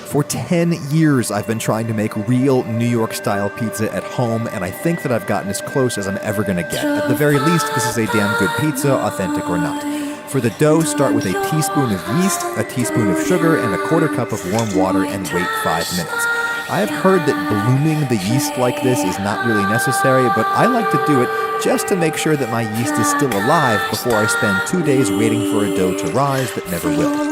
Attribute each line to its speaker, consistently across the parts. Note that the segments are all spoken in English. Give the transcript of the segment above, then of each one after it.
Speaker 1: For 10 years, I've been trying to make real New York-style pizza at home, and I think that I've gotten as close as I'm ever going to get. At the very least, this is a damn good pizza, authentic or not. For the dough, start with a teaspoon of yeast, a teaspoon of sugar, and a quarter cup of warm water, and wait 5 minutes. I have heard that blooming the yeast like this is not really necessary, but I like to do it just to make sure that my yeast is still alive before I spend 2 days waiting for a dough to rise that never will.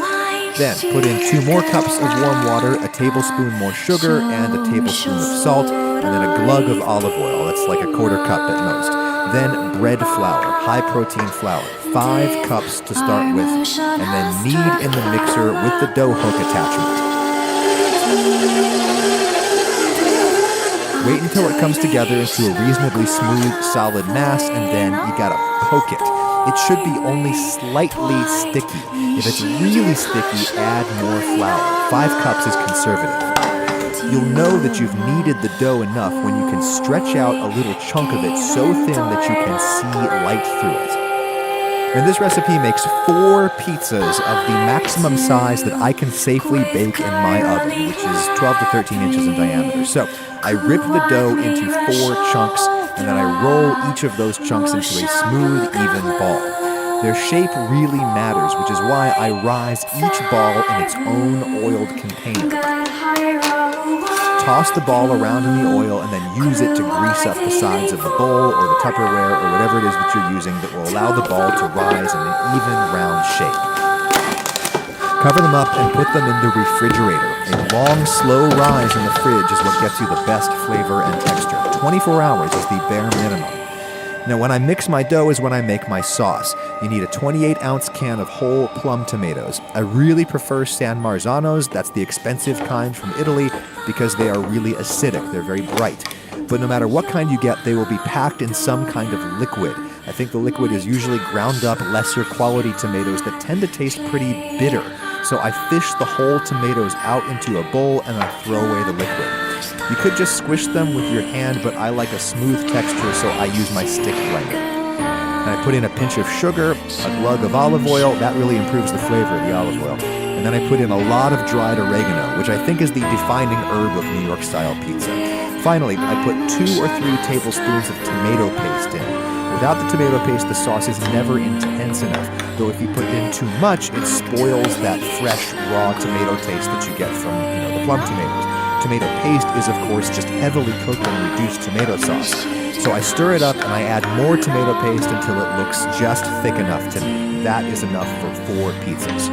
Speaker 1: Then, put in 2 more cups of warm water, a tablespoon more sugar, and a tablespoon of salt, and then a glug of olive oil. That's like a quarter cup at most. Then, bread flour, high-protein flour, 5 cups to start with, and then knead in the mixer with the dough hook attachment. Wait until it comes together into a reasonably smooth, solid mass, and then you gotta poke it. It should be only slightly sticky. If it's really sticky, add more flour. 5 cups is conservative. You'll know that you've kneaded the dough enough when you can stretch out a little chunk of it so thin that you can see light through it. And this recipe makes 4 pizzas of the maximum size that I can safely bake in my oven, which is 12 to 13 inches in diameter. So I rip the dough into 4 chunks, and then I roll each of those chunks into a smooth, even ball. Their shape really matters, which is why I rise each ball in its own oiled container. Toss the ball around in the oil and then use it to grease up the sides of the bowl or the Tupperware or whatever it is that you're using that will allow the ball to rise in an even, round shape. Cover them up and put them in the refrigerator. A long, slow rise in the fridge is what gets you the best flavor and texture. 24 hours is the bare minimum. Now, when I mix my dough is when I make my sauce. You need a 28-ounce can of whole plum tomatoes. I really prefer San Marzanos. That's the expensive kind from Italy because they are really acidic. They're very bright. But no matter what kind you get, they will be packed in some kind of liquid. I think the liquid is usually ground up, lesser quality tomatoes that tend to taste pretty bitter. So I fish the whole tomatoes out into a bowl and I throw away the liquid. You could just squish them with your hand, but I like a smooth texture, so I use my stick blender. And I put in a pinch of sugar, a glug of olive oil. That really improves the flavor of the olive oil. And then I put in a lot of dried oregano, which I think is the defining herb of New York-style pizza. Finally, I put 2 or 3 tablespoons of tomato paste in. Without the tomato paste, the sauce is never intense enough, though if you put in too much, it spoils that fresh, raw tomato taste that you get from, the plum tomatoes. Tomato paste is, of course, just heavily cooked and reduced tomato sauce. So I stir it up and I add more tomato paste until it looks just thick enough to me. That is enough for 4 pizzas.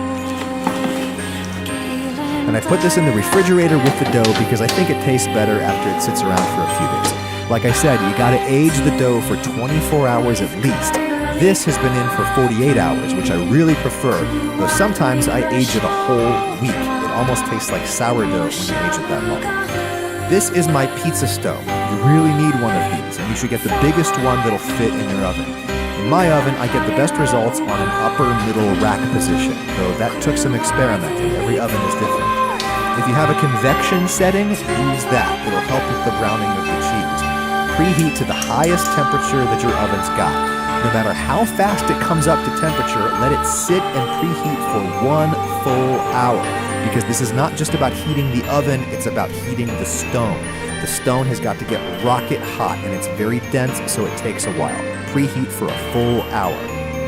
Speaker 1: And I put this in the refrigerator with the dough because I think it tastes better after it sits around for a few days. Like I said, you gotta age the dough for 24 hours at least. This has been in for 48 hours, which I really prefer, though sometimes I age it a whole week. It almost tastes like sourdough when you age it that long. This is my pizza stove. You really need one of these, and you should get the biggest one that'll fit in your oven. In my oven, I get the best results on an upper-middle rack position, though that took some experimenting. Every oven is different. If you have a convection setting, use that. It'll help with the browning of the cheese. Preheat to the highest temperature that your oven's got. No matter how fast it comes up to temperature, let it sit and preheat for 1 full hour. Because this is not just about heating the oven, it's about heating the stone. The stone has got to get rocket hot, and it's very dense, so it takes a while. Preheat for a full hour.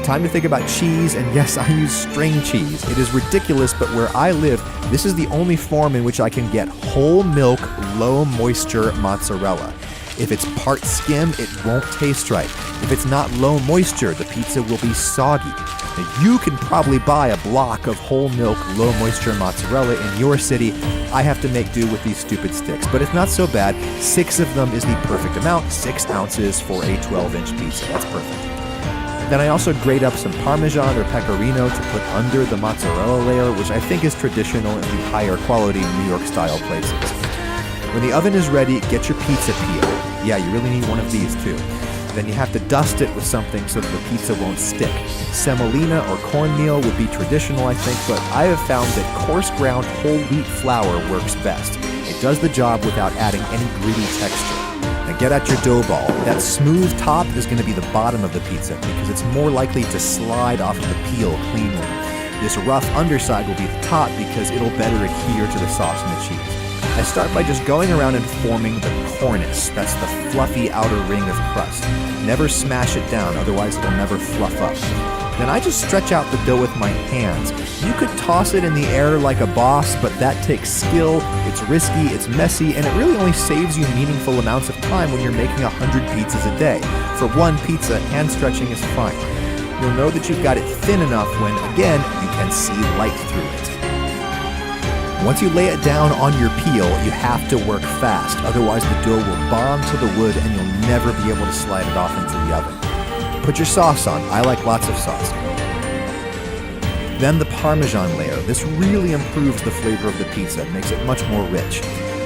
Speaker 1: Time to think about cheese, and yes, I use string cheese. It is ridiculous, but where I live, this is the only form in which I can get whole milk, low moisture mozzarella. If it's part skim, it won't taste right. If it's not low moisture, the pizza will be soggy. Now, you can probably buy a block of whole milk, low moisture mozzarella in your city. I have to make do with these stupid sticks, but it's not so bad. 6 of them is the perfect amount, 6 ounces for a 12-inch pizza. That's perfect. Then I also grate up some Parmesan or Pecorino to put under the mozzarella layer, which I think is traditional in the higher quality New York-style places. When the oven is ready, get your pizza peel. Yeah, you really need one of these too. Then you have to dust it with something so that the pizza won't stick. Semolina or cornmeal would be traditional, I think, but I have found that coarse ground whole wheat flour works best. It does the job without adding any gritty texture. Now get out your dough ball. That smooth top is going to be the bottom of the pizza because it's more likely to slide off of the peel cleanly. This rough underside will be the top because it'll better adhere to the sauce and the cheese. I start by just going around and forming the cornice. That's the fluffy outer ring of crust. Never smash it down, otherwise it'll never fluff up. Then I just stretch out the dough with my hands. You could toss it in the air like a boss, but that takes skill, it's risky, it's messy, and it really only saves you meaningful amounts of time when you're making 100 pizzas a day. For one pizza, hand stretching is fine. You'll know that you've got it thin enough when, again, you can see light through it. Once you lay it down on your peel, you have to work fast, otherwise the dough will bond to the wood and you'll never be able to slide it off into the oven. Put your sauce on. I like lots of sauce. Then the Parmesan layer. This really improves the flavor of the pizza, makes it much more rich.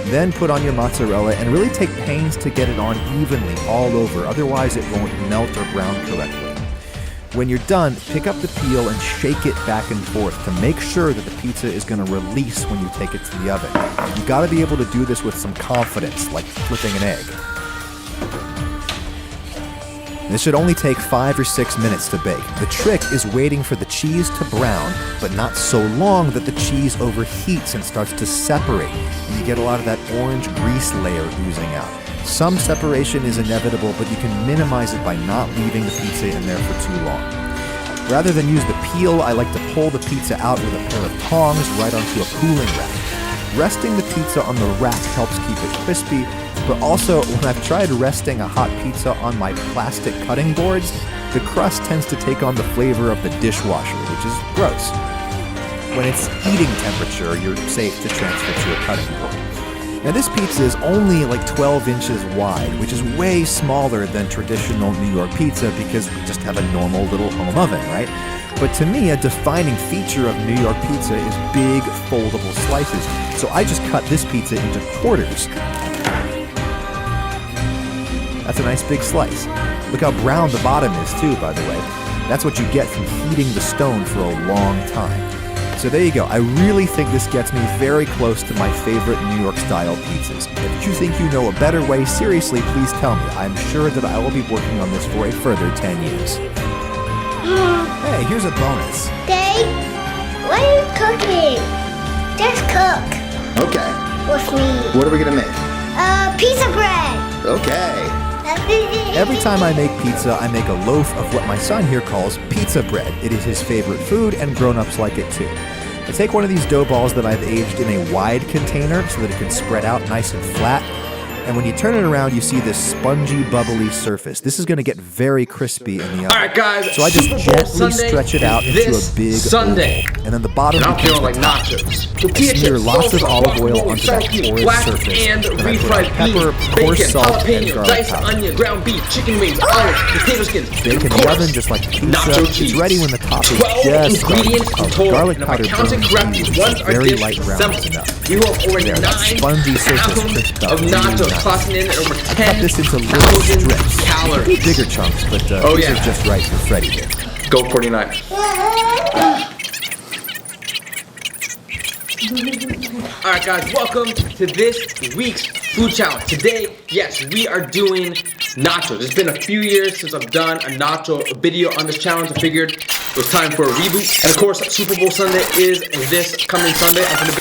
Speaker 1: Then put on your mozzarella and really take pains to get it on evenly all over, otherwise it won't melt or brown correctly. When you're done, pick up the peel and shake it back and forth to make sure that the pizza is going to release when you take it to the oven. You've got to be able to do this with some confidence, like flipping an egg. This should only take 5 or 6 minutes to bake. The trick is waiting for the cheese to brown, but not so long that the cheese overheats and starts to separate, and you get a lot of that orange grease layer oozing out. Some separation is inevitable, but you can minimize it by not leaving the pizza in there for too long. Rather than use the peel, I like to pull the pizza out with a pair of tongs right onto a cooling rack. Resting the pizza on the rack helps keep it crispy, but also when I've tried resting a hot pizza on my plastic cutting boards, the crust tends to take on the flavor of the dishwasher, which is gross. When it's eating temperature, you're safe to transfer to a cutting board. Now this pizza is only like 12 inches wide, which is way smaller than traditional New York pizza because we just have a normal little home oven, right? But to me, a defining feature of New York pizza is big foldable slices. So I just cut this pizza into quarters. That's a nice big slice. Look how brown the bottom is too, by the way. That's what you get from heating the stone for a long time. So there you go. I really think this gets me very close to my favorite New York style pizzas. If you think you know a better way, seriously, please tell me. I'm sure that I will be working on this for a further 10 years. Hey, here's a bonus.
Speaker 2: Dave, what are you cooking? Just cook.
Speaker 3: Okay.
Speaker 2: With me.
Speaker 3: What are we gonna make?
Speaker 2: Pizza bread.
Speaker 3: Okay.
Speaker 1: Every time I make pizza, I make a loaf of what my son here calls pizza bread. It is his favorite food, and grown-ups like it too. I take one of these dough balls that I've aged in a wide container so that it can spread out nice and flat. And when you turn it around, you see this spongy, bubbly surface. This is going to get very crispy in the oven.
Speaker 4: All right, guys.
Speaker 1: So I just
Speaker 4: Super Bowl
Speaker 1: gently
Speaker 4: Sunday
Speaker 1: stretch it out into a big
Speaker 4: Sunday.
Speaker 1: oval. And then the bottom
Speaker 4: And I'm
Speaker 1: becomes
Speaker 4: feeling
Speaker 1: the
Speaker 4: like
Speaker 1: top.
Speaker 4: nachos.
Speaker 1: I
Speaker 4: Tortilla
Speaker 1: smear
Speaker 4: chips,
Speaker 1: lots of
Speaker 4: salsa,
Speaker 1: olive oil
Speaker 4: guacamole,
Speaker 1: onto that
Speaker 4: sour cream,
Speaker 1: porous
Speaker 4: black
Speaker 1: surface.
Speaker 4: and
Speaker 1: Then I put on
Speaker 4: refried
Speaker 1: pepper,
Speaker 4: beans,
Speaker 1: coarse
Speaker 4: bacon,
Speaker 1: salt, and
Speaker 4: jalapeno,
Speaker 1: garlic
Speaker 4: diced
Speaker 1: powder.
Speaker 4: onion, ground beef, chicken wings, olives, potato skins.
Speaker 1: Bake in
Speaker 4: and of
Speaker 1: the
Speaker 4: course,
Speaker 1: oven just like pizza.
Speaker 4: nacho
Speaker 1: It's
Speaker 4: cheese.
Speaker 1: ready when the top is
Speaker 4: 12
Speaker 1: just
Speaker 4: ingredients in total.
Speaker 1: garlic
Speaker 4: And if I
Speaker 1: powder
Speaker 4: counted
Speaker 1: burns
Speaker 4: correctly,
Speaker 1: easy.
Speaker 4: once
Speaker 1: It's
Speaker 4: our
Speaker 1: very
Speaker 4: dish
Speaker 1: light
Speaker 4: is
Speaker 1: brown
Speaker 4: assembled,
Speaker 1: enough.
Speaker 4: we will have over
Speaker 1: There, that
Speaker 4: 9
Speaker 1: spongy surface
Speaker 4: pounds
Speaker 1: crisped up
Speaker 4: of
Speaker 1: really
Speaker 4: nachos,
Speaker 1: nice.
Speaker 4: clocking in at over
Speaker 1: I cut this into little
Speaker 4: 10,000
Speaker 1: strips.
Speaker 4: calories.
Speaker 1: Bigger chunks, but
Speaker 4: Oh,
Speaker 1: these
Speaker 4: yeah.
Speaker 1: are just right for Freddie here.
Speaker 4: Go 49. Alright guys, welcome to this week's food challenge. Today, yes, we are doing nachos. It's been a few years since I've done a nacho video on this challenge. I figured it was time for a reboot. And of course, Super Bowl Sunday is this coming Sunday. I'm going to